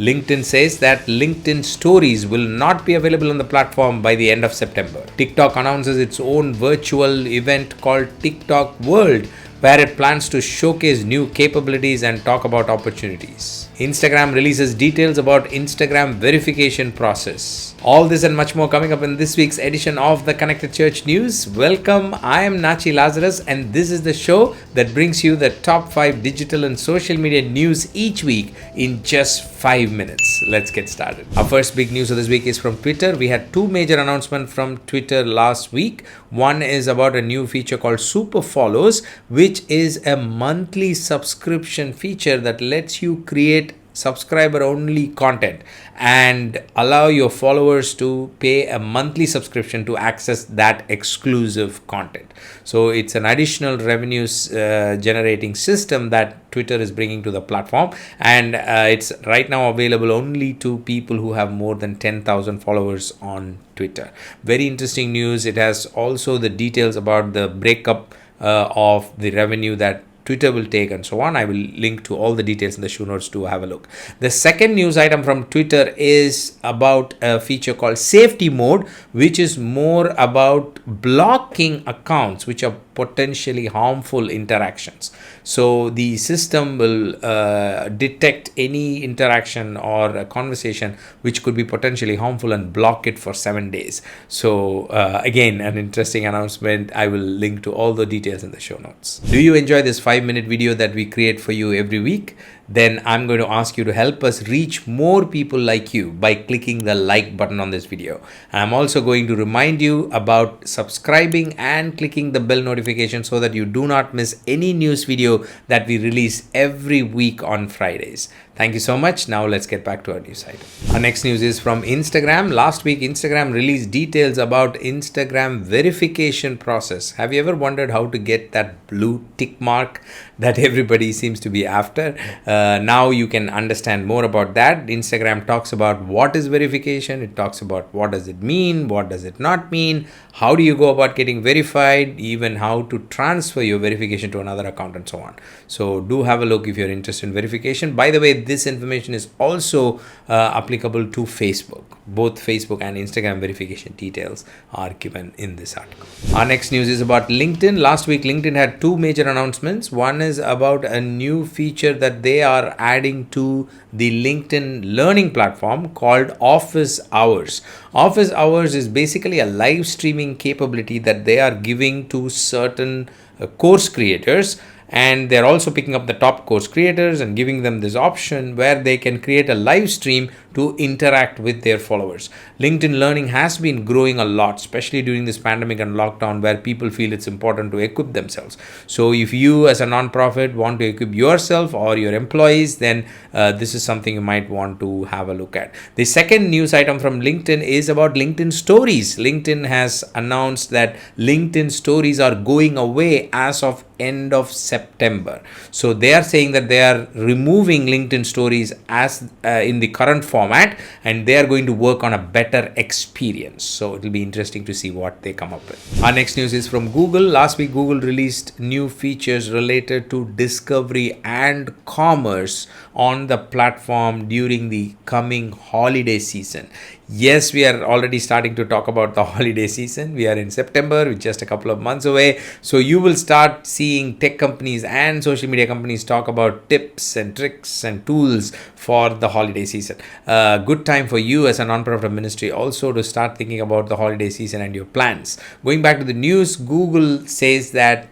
LinkedIn says that LinkedIn Stories will not be available on the platform by the end of September. TikTok announces its own virtual event called TikTok World, where it plans to showcase new capabilities and talk about opportunities. Instagram releases details about Instagram verification process. All this and much more coming up in this week's edition of the Connected Church News. Welcome, I am Natchi Lazarus, and this is the show that brings you the top 5 digital and social media news each week in just 5 minutes. Let's get started. Our first big news of this week is from Twitter. We had 2 major announcements from Twitter last week. One is about a new feature called Super Follows, which is a monthly subscription feature that lets you create subscriber only content and allow your followers to pay a monthly subscription to access that exclusive content. So it's an additional revenues generating system that Twitter is bringing to the platform, and it's right now available only to people who have more than 10,000 followers on Twitter. Very interesting news. It has also the details about the breakup of the revenue that Twitter will take and so on. I will link to all the details in the show notes to have a look. The second news item from Twitter is about a feature called Safety Mode, which is more about blocking accounts which are potentially harmful interactions. So the system will detect any interaction or a conversation which could be potentially harmful and block it for 7 days. So again, an interesting announcement. I will link to all the details in the show notes. Do you enjoy this 5-minute video that we create for you every week? Then I'm going to ask you to help us reach more people like you by clicking the like button on this video. I'm also going to remind you about subscribing and clicking the bell notification so that you do not miss any news video that we release every week on Fridays. Thank you so much. Now let's get back to our news item. Our next news is from Instagram. Last week, Instagram released details about Instagram verification process. Have you ever wondered how to get that blue tick mark that everybody seems to be after? Now you can understand more about that. Instagram talks about what is verification. It talks about what does it mean, what does it not mean, how do you go about getting verified, even how to transfer your verification to another account and so on. So do have a look if you're interested in verification. By the way, this information is also applicable to Facebook. Both Facebook and Instagram verification details are given in this article. Our next news is about LinkedIn. Last week, LinkedIn had 2 major announcements. One is about a new feature that they are adding to the LinkedIn learning platform called Office Hours. Office Hours is basically a live streaming capability that they are giving to certain course creators. And they're also picking up the top course creators and giving them this option where they can create a live stream to interact with their followers. LinkedIn Learning has been growing a lot, especially during this pandemic and lockdown, where people feel it's important to equip themselves. So if you as a nonprofit want to equip yourself or your employees, then this is something you might want to have a look at. The second news item from LinkedIn is about LinkedIn Stories. LinkedIn has announced that LinkedIn Stories are going away as of end of September. So they are saying that they are removing LinkedIn Stories as in the current format, and they are going to work on a better experience. So it will be interesting to see what they come up with. Our next news is from Google. Last week, Google released new features related to discovery and commerce on the platform during the coming holiday season. Yes, we are already starting to talk about the holiday season. We are in September, with just a couple of months away. So you will start seeing tech companies and social media companies talk about tips and tricks and tools for the holiday season. Good time for you as a non-profit ministry also to start thinking about the holiday season and your plans. Going back to the news, Google says that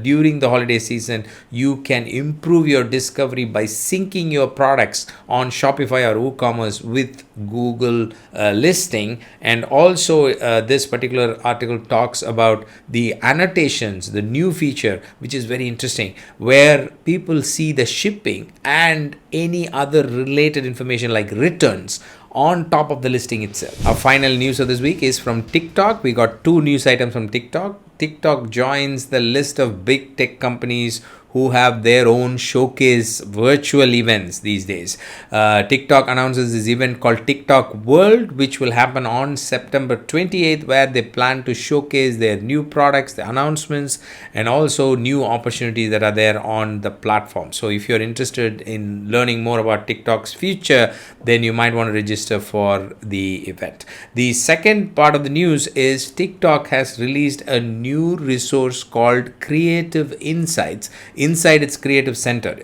during the holiday season, you can improve your discovery by syncing your products on Shopify or WooCommerce with Google listing. And also this particular article talks about the annotations, the new feature, which is very interesting, where people see the shipping and any other related information like returns on top of the listing itself. Our final news of this week is from TikTok. We got 2 news items from TikTok. TikTok joins the list of big tech companies who have their own showcase virtual events these days. TikTok announces this event called TikTok World, which will happen on September 28th, where they plan to showcase their new products, the announcements, and also new opportunities that are there on the platform. So if you're interested in learning more about TikTok's future, then you might want to register for the event. The second part of the news is TikTok has released a new resource called Creative Insights inside its creative center.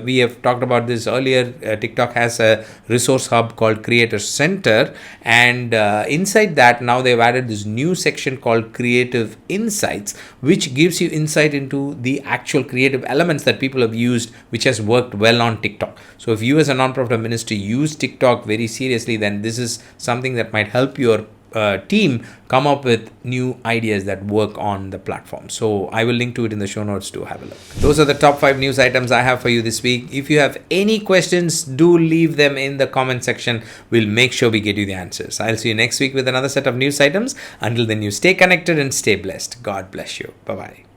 We have talked about this earlier. TikTok has a resource hub called Creator Center, and inside that now they've added this new section called Creative Insights, which gives you insight into the actual creative elements that people have used, which has worked well on TikTok. So if you as a non-profit or ministry use TikTok very seriously, then this is something that might help your team come up with new ideas that work on the platform. So I will link to it in the show notes to have a look. Those are the top 5 news items I have for you this week. If you have any questions, do leave them in the comment section. We'll make sure we get you the answers. I'll see you next week with another set of news items. Until then, you stay connected and stay blessed. God bless you. Bye-bye.